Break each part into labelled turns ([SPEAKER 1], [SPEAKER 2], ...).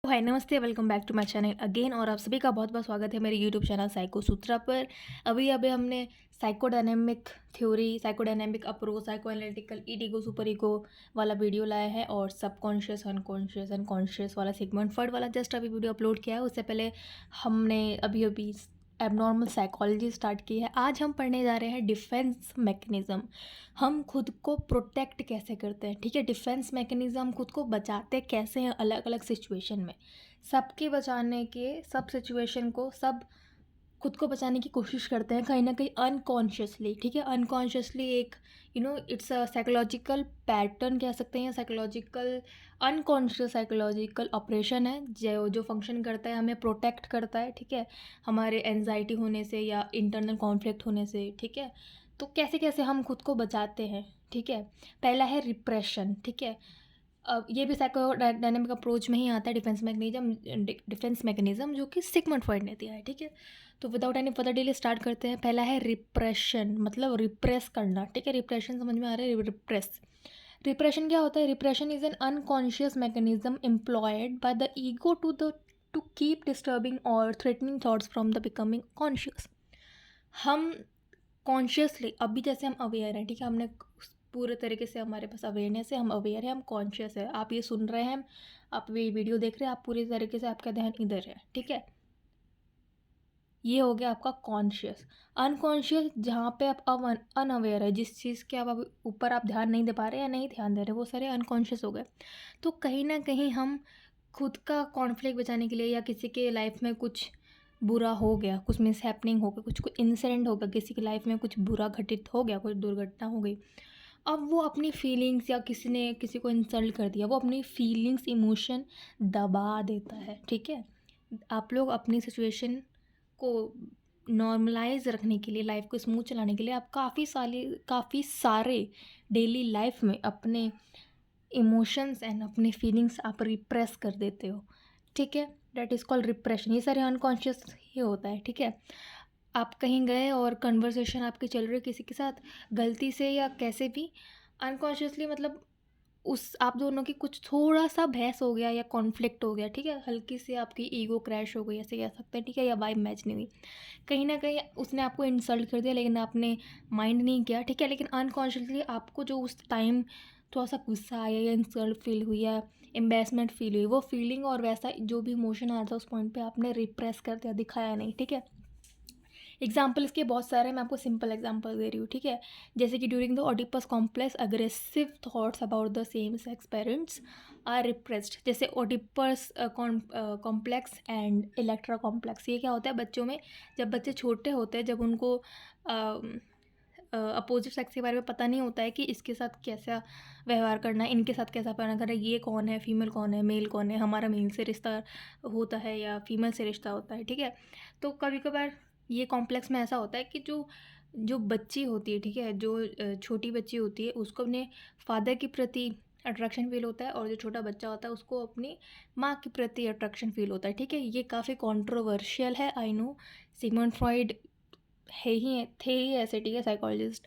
[SPEAKER 1] हाय नमस्ते welcome back to my channel again और आप सभी का बहुत बहुत स्वागत है मेरे यूट्यूब चैनल साइको सूत्रा पर। अभी अभी हमने psychodynamic theory, psychodynamic approach, psycho analytical ego super ego वाला वीडियो लाया है और सबकॉन्शियस अनकॉन्शियस अनकॉन्शियस वाला सिगमंड फ्रॉइड वाला जस्ट अभी वीडियो अपलोड किया है। उससे पहले हमने अभी अभी एबनॉर्मल साइकोलॉजी स्टार्ट की है। आज हम पढ़ने जा रहे हैं डिफेंस मैकेनिज़्म। हम खुद को प्रोटेक्ट कैसे करते हैं, ठीक है। डिफेंस मैकेनिज़्म, हम खुद को बचाते कैसे हैं अलग अलग सिचुएशन में। सबके बचाने के सब सिचुएशन को सब खुद को बचाने की कोशिश करते हैं कहीं ना कहीं अनकॉन्शियसली, ठीक है। अनकॉन्शियसली एक इट्स अ साइकोलॉजिकल पैटर्न कह सकते हैं, साइकोलॉजिकल अनकॉन्शियस साइकोलॉजिकल ऑपरेशन है जो जो फंक्शन करता है, हमें प्रोटेक्ट करता है, ठीक है, हमारे एनजाइटी होने से या इंटरनल कॉन्फ्लिक्ट होने से, ठीक है। तो कैसे कैसे हम खुद को बचाते हैं, ठीक है। पहला है रिप्रेशन, ठीक है। अब ये भी साइको डायनेमिक अप्रोच में ही आता है, डिफेंस मैकेनिज्म जो कि सिगमंड फ्रॉइड ने दिया है, ठीक है। तो without any further delay start करते हैं। पहला है रिप्रेशन, मतलब रिप्रेस करना, ठीक है। रिप्रेशन समझ में आ रहा है, रिप्रेस। रिप्रेशन क्या होता है? Repression is an unconscious mechanism employed by the ego to keep disturbing और threatening thoughts from the becoming conscious. हम कॉन्शियसली अभी जैसे हम अवेयर हैं, ठीक है, हमने पूरे तरीके से हमारे पास अवेयरनेस है, हम अवेयर हैं, हम कॉन्शियस है। आप ये सुन रहे हैं, आप ये वीडियो देख रहे हैं, आप पूरी तरीके से आपका ध्यान इधर है, ठीक है। ये हो गया आपका कॉन्शियस। अनकॉन्शियस जहाँ पे आप अब अनअवेयर है, जिस चीज़ के आप ऊपर आप ध्यान नहीं दे पा रहे या नहीं ध्यान दे रहे, वो सारे अनकॉन्शियस हो गए। तो कहीं ना कहीं हम खुद का कॉन्फ्लिक्ट बचाने के लिए या किसी के लाइफ में कुछ बुरा हो गया, कुछ मिस हैपनिंग हो गया, कुछ इंसिडेंट हो गया, किसी की लाइफ में कुछ बुरा घटित हो गया, कुछ दुर्घटना हो गई, अब वो अपनी फीलिंग्स या किसी ने किसी को इंसल्ट कर दिया, वो अपनी फीलिंग्स इमोशन दबा देता है, ठीक है। आप लोग अपनी सिचुएशन को नॉर्मलाइज रखने के लिए, लाइफ को स्मूथ चलाने के लिए आप काफ़ी सारे डेली लाइफ में अपने इमोशंस एंड अपने फीलिंग्स आप रिप्रेस कर देते हो, ठीक है। That is called repression. ये सारे अनकॉन्शियस ही होता है, ठीक है। आप कहीं गए और कन्वर्सेशन आपकी चल रही है किसी के साथ, गलती से या कैसे भी अनकॉन्शियसली, मतलब उस आप दोनों की कुछ थोड़ा सा बहस हो गया या कॉन्फ्लिक्ट हो गया, ठीक है, हल्की सी आपकी ईगो क्रैश हो गई, ऐसे कह सकते हैं, ठीक है, या वाइब मैच नहीं हुई, कहीं ना कहीं उसने आपको इंसल्ट कर दिया लेकिन आपने माइंड नहीं किया, ठीक है। लेकिन अनकॉन्शियसली आपको जो उस टाइम थोड़ा सा गुस्सा आया या इंसल्ट फील हुई या एम्बेरसमेंट फील हुई, वो फीलिंग और वैसा जो भी इमोशन आ रहा था उस पॉइंट पे आपने रिप्रेस कर दिया, दिखाया नहीं, ठीक है। एग्जाम्पल इसके बहुत सारे हैं, मैं आपको सिंपल एग्जाम्पल दे रही हूँ, ठीक है। जैसे कि during the Oedipus complex aggressive thoughts about the same sex parents are repressed. जैसे Oedipus complex and Electra complex, ये क्या होता है बच्चों में, जब बच्चे छोटे होते हैं, जब उनको अपोजिट सेक्स के बारे में पता नहीं होता है कि इसके साथ कैसा व्यवहार करना है, इनके साथ कैसा व्यवहार करना है, ये कौन है, फीमेल कौन है, मेल कौन है, हमारा मेल से रिश्ता होता है या फीमेल से रिश्ता होता है, ठीक है। तो कभी कभार ये कॉम्प्लेक्स में ऐसा होता है कि जो जो बच्ची होती है, ठीक है, जो छोटी बच्ची होती है, उसको अपने फादर के प्रति अट्रैक्शन फील होता है, और जो छोटा बच्चा होता है उसको अपनी माँ के प्रति अट्रैक्शन फील होता है, ठीक है। ये काफ़ी कंट्रोवर्शियल है, आई नो। सिगमंड फ्रॉइड थे ही ऐसे, ठीक है, साइकोलॉजिस्ट,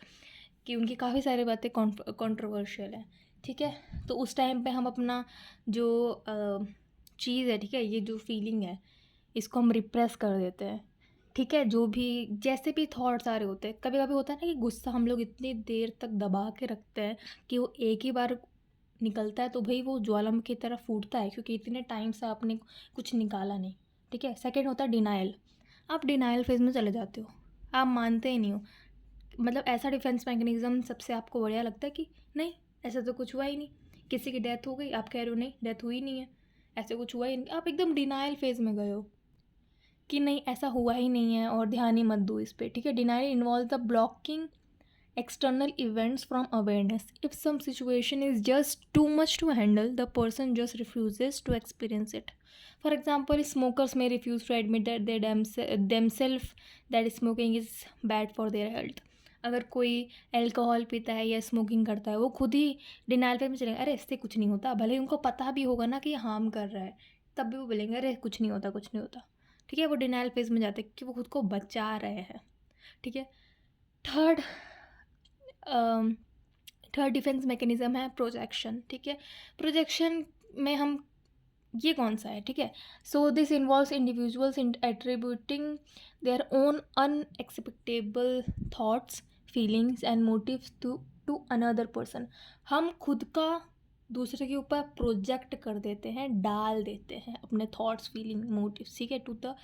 [SPEAKER 1] कि उनकी काफ़ी सारी बातें कंट्रोवर्शियल है, ठीक है। तो उस टाइम पे हम अपना जो चीज़ है, ठीक है, ये जो फीलिंग है, इसको हम रिप्रेस कर देते हैं, ठीक है। जो भी जैसे भी थॉट्स आ रहे होते हैं, कभी कभी होता है ना कि गुस्सा हम लोग इतनी देर तक दबा के रखते हैं कि वो एक ही बार निकलता है तो भाई वो ज्वालामुखी की तरह फूटता है, क्योंकि इतने टाइम से आपने कुछ निकाला नहीं, ठीक है। सेकेंड होता है डिनाइल। आप डिनाइल फेज में चले जाते हो, आप मानते ही नहीं हो, मतलब ऐसा डिफेंस मैकेनिज्म सबसे आपको बढ़िया लगता है कि नहीं, ऐसा तो कुछ हुआ ही नहीं, किसी की डेथ हो गई, आप कह रहे हो नहीं डेथ हुई नहीं है, ऐसे कुछ हुआ ही नहीं, आप एकदम डिनाइल फेज में गए हो कि नहीं ऐसा हुआ ही नहीं है और ध्यान ही मत दो इस पर, ठीक है। Denial involve the blocking external events from awareness. If some situation is just too much to handle, the person just refuses to experience it. For example, smokers may refuse to admit that they themselves that smoking is bad for their health. अगर कोई alcohol पीता है या smoking करता है, वो खुद ही denial पे में चलेंगे, अरे इससे कुछ नहीं होता, भले ही उनको पता भी होगा ना कि हार्म कर रहा है, तब भी वो बोलेंगे अरे कुछ नहीं होता, कुछ नहीं होता, ठीक है। वो डिनाइल फेज में जाते हैं कि वो खुद को बचा रहे हैं, ठीक है। थर्ड थर्ड डिफेंस मैकेनिज्म है प्रोजेक्शन, ठीक है। प्रोजेक्शन में हम ये कौन सा है, ठीक है। So this involves individuals in attributing their own unexpectable thoughts, feelings and motives to another person. हम खुद का दूसरे के ऊपर प्रोजेक्ट कर देते हैं, डाल देते हैं अपने थॉट्स, फीलिंग, मोटिव्स, ठीक है, to the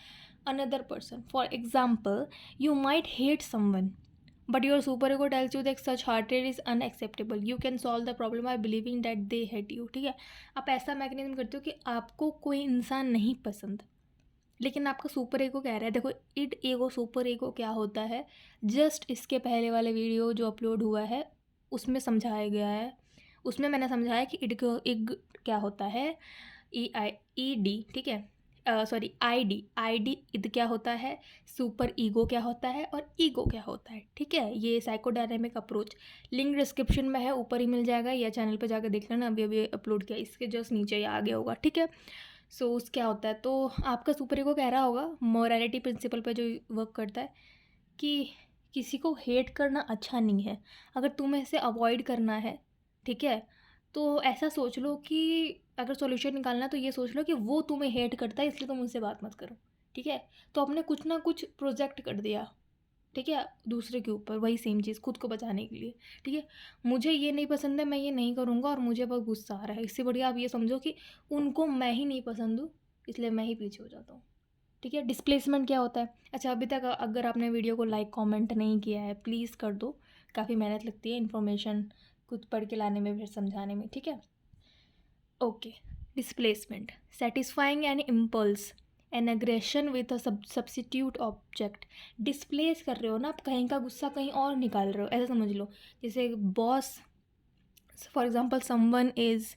[SPEAKER 1] another person. For example, you might hate someone, but your superego tells you that such hatred is unacceptable. You can solve the problem by believing that they hate you. ठीक है, आप ऐसा mechanism करते हो कि आपको कोई इंसान नहीं पसंद, लेकिन आपका सुपर ईगो कह रहा है, देखो इड ईगो सुपर ईगो क्या होता है, जस्ट इसके पहले वाले वीडियो जो अपलोड हुआ है उसमें समझाया गया है, उसमें मैंने समझाया कि इग क्या होता है, EIED, ठीक है, सॉरी आई डी इद क्या होता है, सुपर ईगो क्या होता है, और ईगो क्या होता है, ठीक है। ये साइकोडायनेमिक अप्रोच लिंक डिस्क्रिप्शन में है, ऊपर ही मिल जाएगा, या चैनल पे जाकर देख लेना, अभी अभी अपलोड किया, इसके जस्ट नीचे ही आ गया होगा, ठीक है। सो उस क्या होता है, तो आपका सुपर ईगो कह रहा होगा मोरालिटी प्रिंसिपल पे जो वर्क करता है कि किसी को हेट करना अच्छा नहीं है, अगर तुम्हें इसे अवॉइड करना है, ठीक है, तो ऐसा सोच लो कि अगर सॉल्यूशन निकालना है तो ये सोच लो कि वो तुम्हें हेट करता है, इसलिए तुम उनसे बात मत करो, ठीक है। तो आपने कुछ ना कुछ प्रोजेक्ट कर दिया, ठीक है, दूसरे के ऊपर, वही सेम चीज़ खुद को बचाने के लिए, ठीक है। मुझे ये नहीं पसंद है, मैं ये नहीं करूँगा और मुझे बहुत गुस्सा आ रहा है, इससे बढ़िया आप ये समझो कि उनको मैं ही नहीं पसंद हूँ, इसलिए मैं ही पीछे हो जाता हूँ, ठीक है। डिस्प्लेसमेंट क्या होता है, अच्छा अभी तक अगर आपने वीडियो को लाइक कमेंट नहीं किया है प्लीज़ कर दो, काफ़ी मेहनत लगती है इन्फॉर्मेशन खुद पढ़ के लाने में, फिर समझाने में, ठीक है। Okay, displacement, satisfying an impulse, an aggression with a substitute object. Displace कर रहे हो ना आप, कहीं का गुस्सा कहीं और निकाल रहे हो, ऐसा समझ लो। जैसे boss, for example someone is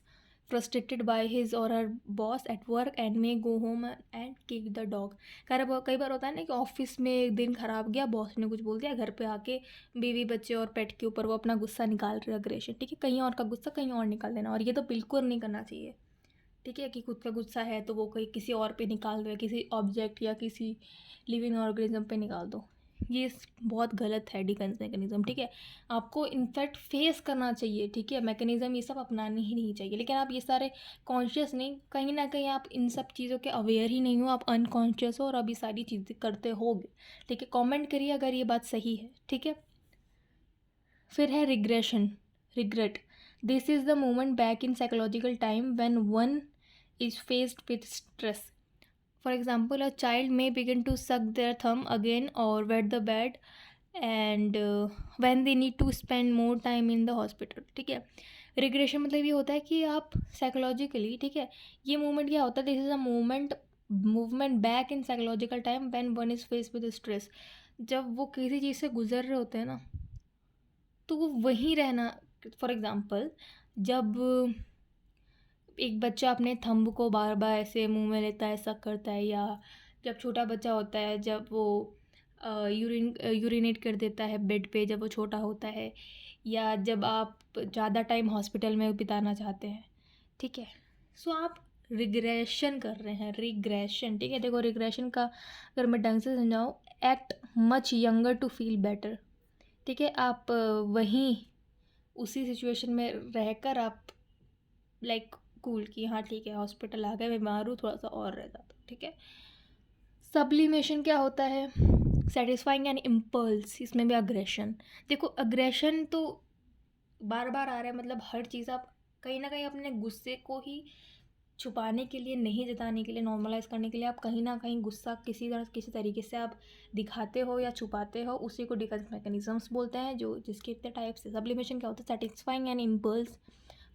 [SPEAKER 1] frustrated by his or her boss at work and may go home and kick the dog. कई बार होता है ना कि ऑफिस में एक दिन ख़राब गया, बॉस ने कुछ बोल दिया, घर पे आके बीवी बच्चे और पेट के ऊपर वो अपना गुस्सा निकाल रहे, अग्रेशन, ठीक है, कहीं और का गुस्सा कहीं और निकाल देना, और ये तो बिल्कुल नहीं करना चाहिए, ठीक है, कि खुद का गुस्सा है तो वो कहीं किसी और पे निकाल दो, किसी ऑब्जेक्ट या किसी लिविंग ऑर्गेनिज्म पे निकाल दो, ये बहुत गलत है डिफेंस मैकेनिज़्म, ठीक है। आपको इनफैक्ट फेस करना चाहिए, ठीक है, मैकेनिज़्म ये सब अपनानी ही नहीं चाहिए, लेकिन आप ये सारे कॉन्शियस नहीं, कहीं ना कहीं आप इन सब चीज़ों के अवेयर ही नहीं हो, आप अनकॉन्शियस हो और अब ये सारी चीज़ें करते होगे, ठीक है। कमेंट करिए अगर ये बात सही है, ठीक है। फिर है regression, regret, this is the moment back in psychological time when one is faced with stress. For example, a child may begin to suck their thumb again or wet the bed and when they need to spend more time in the hospital, ठीक है। Regression मतलब ये होता है कि आप psychologically, ठीक है, ये मूवमेंट क्या होता है, this is a movement back in psychological time when one is face with stress. जब वो किसी चीज़ से गुजर रहे होते हैं ना, तो वो वहीं रहना, फॉर एग्ज़ाम्पल जब एक बच्चा अपने थंब को बार बार ऐसे मुंह में लेता है, शक करता है, या जब छोटा बच्चा होता है जब वो यूरिनेट कर देता है बेड पे जब वो छोटा होता है, या जब आप ज़्यादा टाइम हॉस्पिटल में बिताना चाहते हैं, ठीक है। सो आप रिग्रेशन कर रहे हैं, रिग्रेशन, ठीक है। देखो रिग्रेशन का अगर मैं ढंग से समझाऊँ, act much younger to feel better, ठीक है। आप वहीं उसी सिचुएशन में रहकर आप लाइक कूल की, हाँ ठीक है हॉस्पिटल आ गए, मैं बीमार हूँ, थोड़ा सा और रह जाता, ठीक है। सब्लिमेशन क्या होता है, सेटिस्फाइंग एन इम्पल्स, इसमें भी अग्रेशन। देखो अग्रेशन तो बार बार आ रहा है, मतलब हर चीज़ आप कहीं ना कहीं अपने गुस्से को ही छुपाने के लिए, नहीं जताने के लिए, नॉर्मलाइज करने के लिए आप कहीं ना कहीं गुस्सा किसी तरीके से आप दिखाते हो या छुपाते हो, उसी को डिफेंस मैकेनिज्म्स बोलते हैं, जो जिसके इतने टाइप्स है। सब्लिमेशन क्या होता है, satisfying an impulse,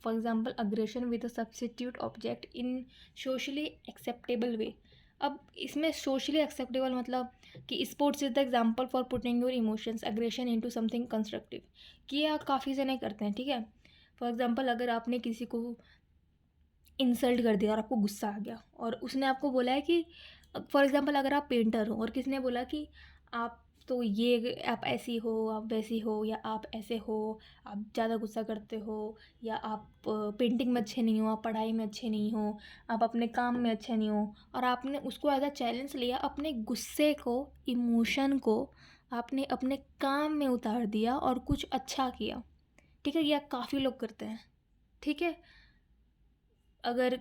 [SPEAKER 1] for example aggression with a substitute object in socially acceptable way. अब इसमें सोशली एक्सेप्टेबल मतलब कि sports is the example for putting your emotions aggression into something constructive, कि आप काफ़ी जने करते हैं, ठीक है। फॉर एग्जाम्पल अगर आपने किसी को इंसल्ट कर दिया और आपको गुस्सा आ गया, और उसने आपको बोला है कि फॉर एग्जांपल अगर आप पेंटर हो और किसी ने बोला कि आप तो ये आप ऐसी हो, आप वैसी हो, या आप ऐसे हो, आप ज़्यादा गुस्सा करते हो, या आप पेंटिंग में अच्छे नहीं हो, आप पढ़ाई में अच्छे नहीं हो, आप अपने काम में अच्छे नहीं हो, और आपने उसको एज अ चैलेंज लिया, अपने गुस्से को, इमोशन को आपने अपने काम में उतार दिया और कुछ अच्छा किया, ठीक है। यह काफ़ी लोग करते हैं, ठीक है। अगर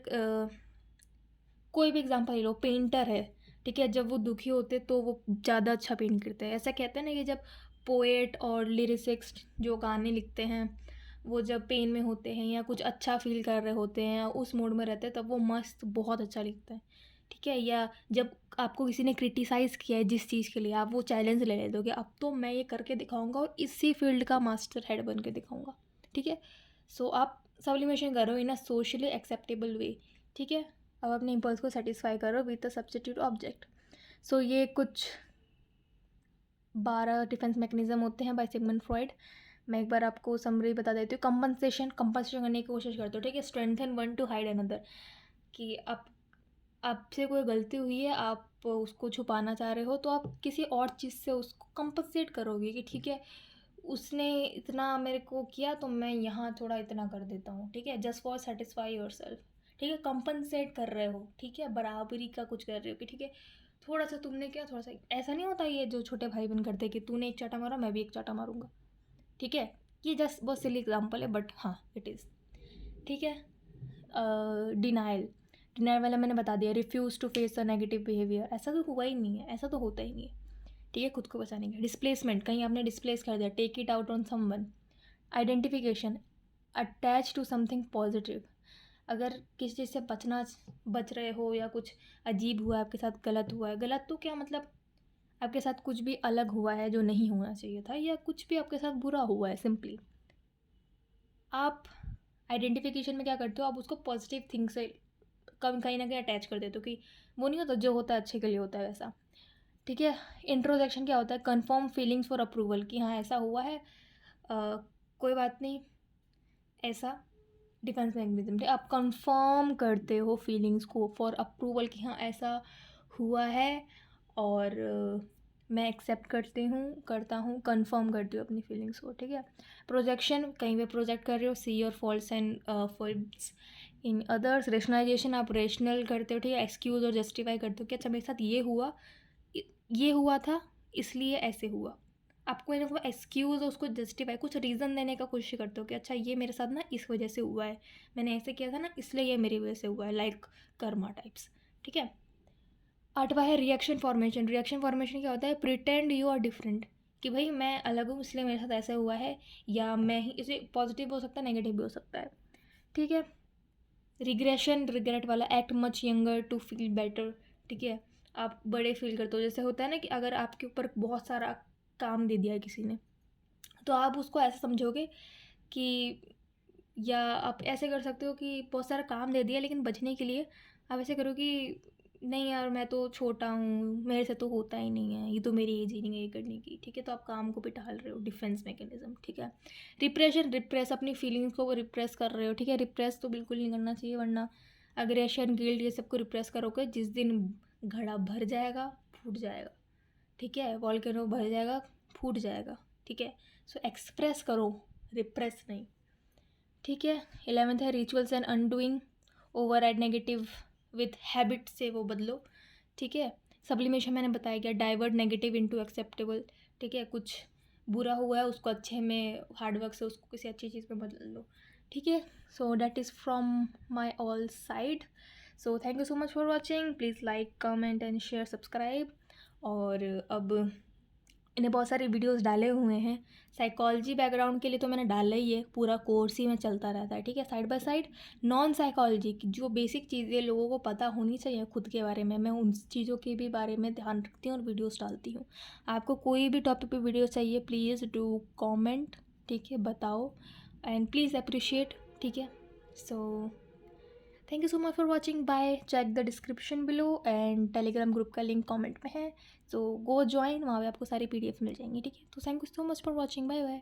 [SPEAKER 1] कोई भी एग्जांपल ले लो, पेंटर है, ठीक है, जब वो दुखी होते तो वो ज़्यादा अच्छा पेंट करते हैं। ऐसा कहते हैं ना कि जब पोएट और लिरिसिस्ट जो गाने लिखते हैं वो जब पेन में होते हैं या कुछ अच्छा फील कर रहे होते हैं या उस मूड में रहते हैं तब वो मस्त बहुत अच्छा लिखता है, ठीक है। या जब आपको किसी ने क्रिटिसाइज़ किया है जिस चीज़ के लिए, आप वो चैलेंज ले लेते हो कि अब तो मैं ये करके दिखाऊंगा और इसी फील्ड का मास्टर हेड बन के दिखाऊंगा, ठीक है। सो आप सब्लिमेशन करो इन अ सोशली एक्सेप्टेबल वे, ठीक है। अब अपने इम्पल्स को सेटिस्फाई करो विद द सब्स्टिट्यूट ऑब्जेक्ट। सो ये कुछ 12 डिफेंस मैकेनिज्म होते हैं बाय सिगमंड फ्रॉइड। मैं एक बार आपको समरी बता देती हूँ। कंपनसेशन करने की कोशिश करते हो, ठीक है। Strengthen one two hide another, कि आपसे कोई गलती हुई है, आप उसको छुपाना चाह रहे हो तो आप किसी और चीज़ से उसको कंपनसेट करोगे कि ठीक है उसने इतना मेरे को किया तो मैं यहाँ थोड़ा इतना कर देता हूँ, ठीक है, just for satisfy your self, ठीक है। कंपनसेट कर रहे हो, ठीक है, बराबरी का कुछ कर रहे हो कि ठीक है थोड़ा सा तुमने किया, थोड़ा सा। ऐसा नहीं होता ये जो छोटे भाई बहन करते कि तूने एक चाटा मारा मैं भी एक चाटा मारूंगा, ठीक है। ये जस्ट बहुत सिली एग्जाम्पल है बट हाँ इट इज़, ठीक है। डिनाइल वाला मैंने बता दिया, refuse to face a negative behaviour, ऐसा तो हुआ ही नहीं है, ऐसा तो होता ही नहीं है, ठीक है, खुद को बचाने का। डिस्प्लेसमेंट, कहीं आपने डिस्प्लेस कर दिया, take it out on someone. Identification, attach to something positive, अगर किसी चीज़ से बच रहे हो या कुछ अजीब हुआ है आपके साथ, गलत हुआ है, गलत तो क्या मतलब आपके साथ कुछ भी अलग हुआ है जो नहीं होना चाहिए था या कुछ भी आपके साथ बुरा हुआ है, सिंपली आप आइडेंटिफिकेशन में क्या करते हो, आप उसको पॉजिटिव थिंग से कहीं ना कहीं अटैच कर देते हो कि वो नहीं होता जो होता है अच्छे के लिए होता है वैसा, ठीक है। इंट्रोजेक्शन क्या होता है, कन्फर्म फीलिंग्स फॉर अप्रूवल, कि हाँ ऐसा हुआ है, कोई बात नहीं, ऐसा। डिफेंस मैकेनिज्म, ठीक, आप कंफर्म करते हो फीलिंग्स को फॉर अप्रूवल कि हाँ ऐसा हुआ है और मैं एक्सेप्ट करता हूँ, कंफर्म करती हूँ अपनी फीलिंग्स को, ठीक है। प्रोजेक्शन, कहीं पे प्रोजेक्ट कर रहे हो, see your faults and faults in others. Rationalisation, आप रेशनल करते हो, ठीक है, एक्सक्यूज़ और जस्टिफाई करते हो कि अच्छा मेरे साथ ये हुआ था इसलिए ऐसे हुआ। आपको ना वो एक्सक्यूज़ और उसको जस्टिफाई, कुछ रीज़न देने का कोशिश करते हो कि अच्छा ये मेरे साथ ना इस वजह से हुआ है, मैंने ऐसे किया था ना इसलिए ये मेरी वजह से हुआ है, लाइक कर्मा टाइप्स, ठीक है। 8वां है रिएक्शन फॉर्मेशन। रिएक्शन फॉर्मेशन क्या होता है, प्रिटेंड यू आर डिफरेंट, कि भाई मैं अलग हूँ इसलिए मेरे साथ ऐसा हुआ है, या मैं ही, इसे पॉजिटिव हो सकता है नेगेटिव भी हो सकता है, ठीक है। रिग्रेशन, रिग्रेट वाला, act much younger to feel better, ठीक है, आप बड़े फील करते हो। जैसे होता है ना कि अगर आपके ऊपर बहुत सारा काम दे दिया है किसी ने तो आप उसको ऐसा समझोगे कि, या आप ऐसे कर सकते हो कि बहुत सारा काम दे दिया लेकिन बचने के लिए आप ऐसे करो कि नहीं यार मैं तो छोटा हूँ, मेरे से तो होता ही नहीं है, ये तो मेरी एज ही नहीं है ये करने की, ठीक है। तो आप काम को भी टाल रहे हो, डिफेंस मैकेनिज्म, ठीक है। रिप्रेशन, रिप्रेस, अपनी फीलिंग्स को वो रिप्रेस कर रहे हो, ठीक है। रिप्रेस तो बिल्कुल नहीं करना चाहिए वरना अग्रेशन, गिल्ट, ये सबको रिप्रेस करोगे, जिस दिन घड़ा भर जाएगा फूट जाएगा, ठीक है, वॉल्केनो भर जाएगा फूट जाएगा, ठीक है। सो एक्सप्रेस करो, रिप्रेस नहीं, ठीक है। 11th है rituals and undoing, over add negative with habit से वो बदलो, ठीक है। सब्लिमेशन मैंने बताया गया, डाइवर्ट नेगेटिव इनटू एक्सेप्टेबल, ठीक है, कुछ बुरा हुआ है उसको अच्छे में हार्डवर्क से उसको किसी अच्छी चीज़ में बदल लो, ठीक है। So that is from my all side. So thank you so much for watching, please like comment and share subscribe. और अब इन्हें बहुत सारे वीडियोस डाले हुए हैं साइकोलॉजी बैकग्राउंड के लिए, तो मैंने डाला ही है, पूरा कोर्स ही में चलता रहता है, ठीक है। Side by side non psychology की जो बेसिक चीज़ें लोगों को पता होनी चाहिए खुद के बारे में, मैं उन चीज़ों के भी बारे में ध्यान रखती हूँ और वीडियोस डालती हूँ। आपको कोई भी टॉपिक पे वीडियो चाहिए प्लीज़ डू कॉमेंट, ठीक है, बताओ एंड प्लीज़ अप्रिशिएट, ठीक है। So thank you so much for watching, bye. Check the description below and Telegram group का लिंक कमेंट में है, सो गो ज्वाइन, वहाँ पे आपको सारी PDF मिल जाएंगी, ठीक है। तो thank you so much for watching, bye bye.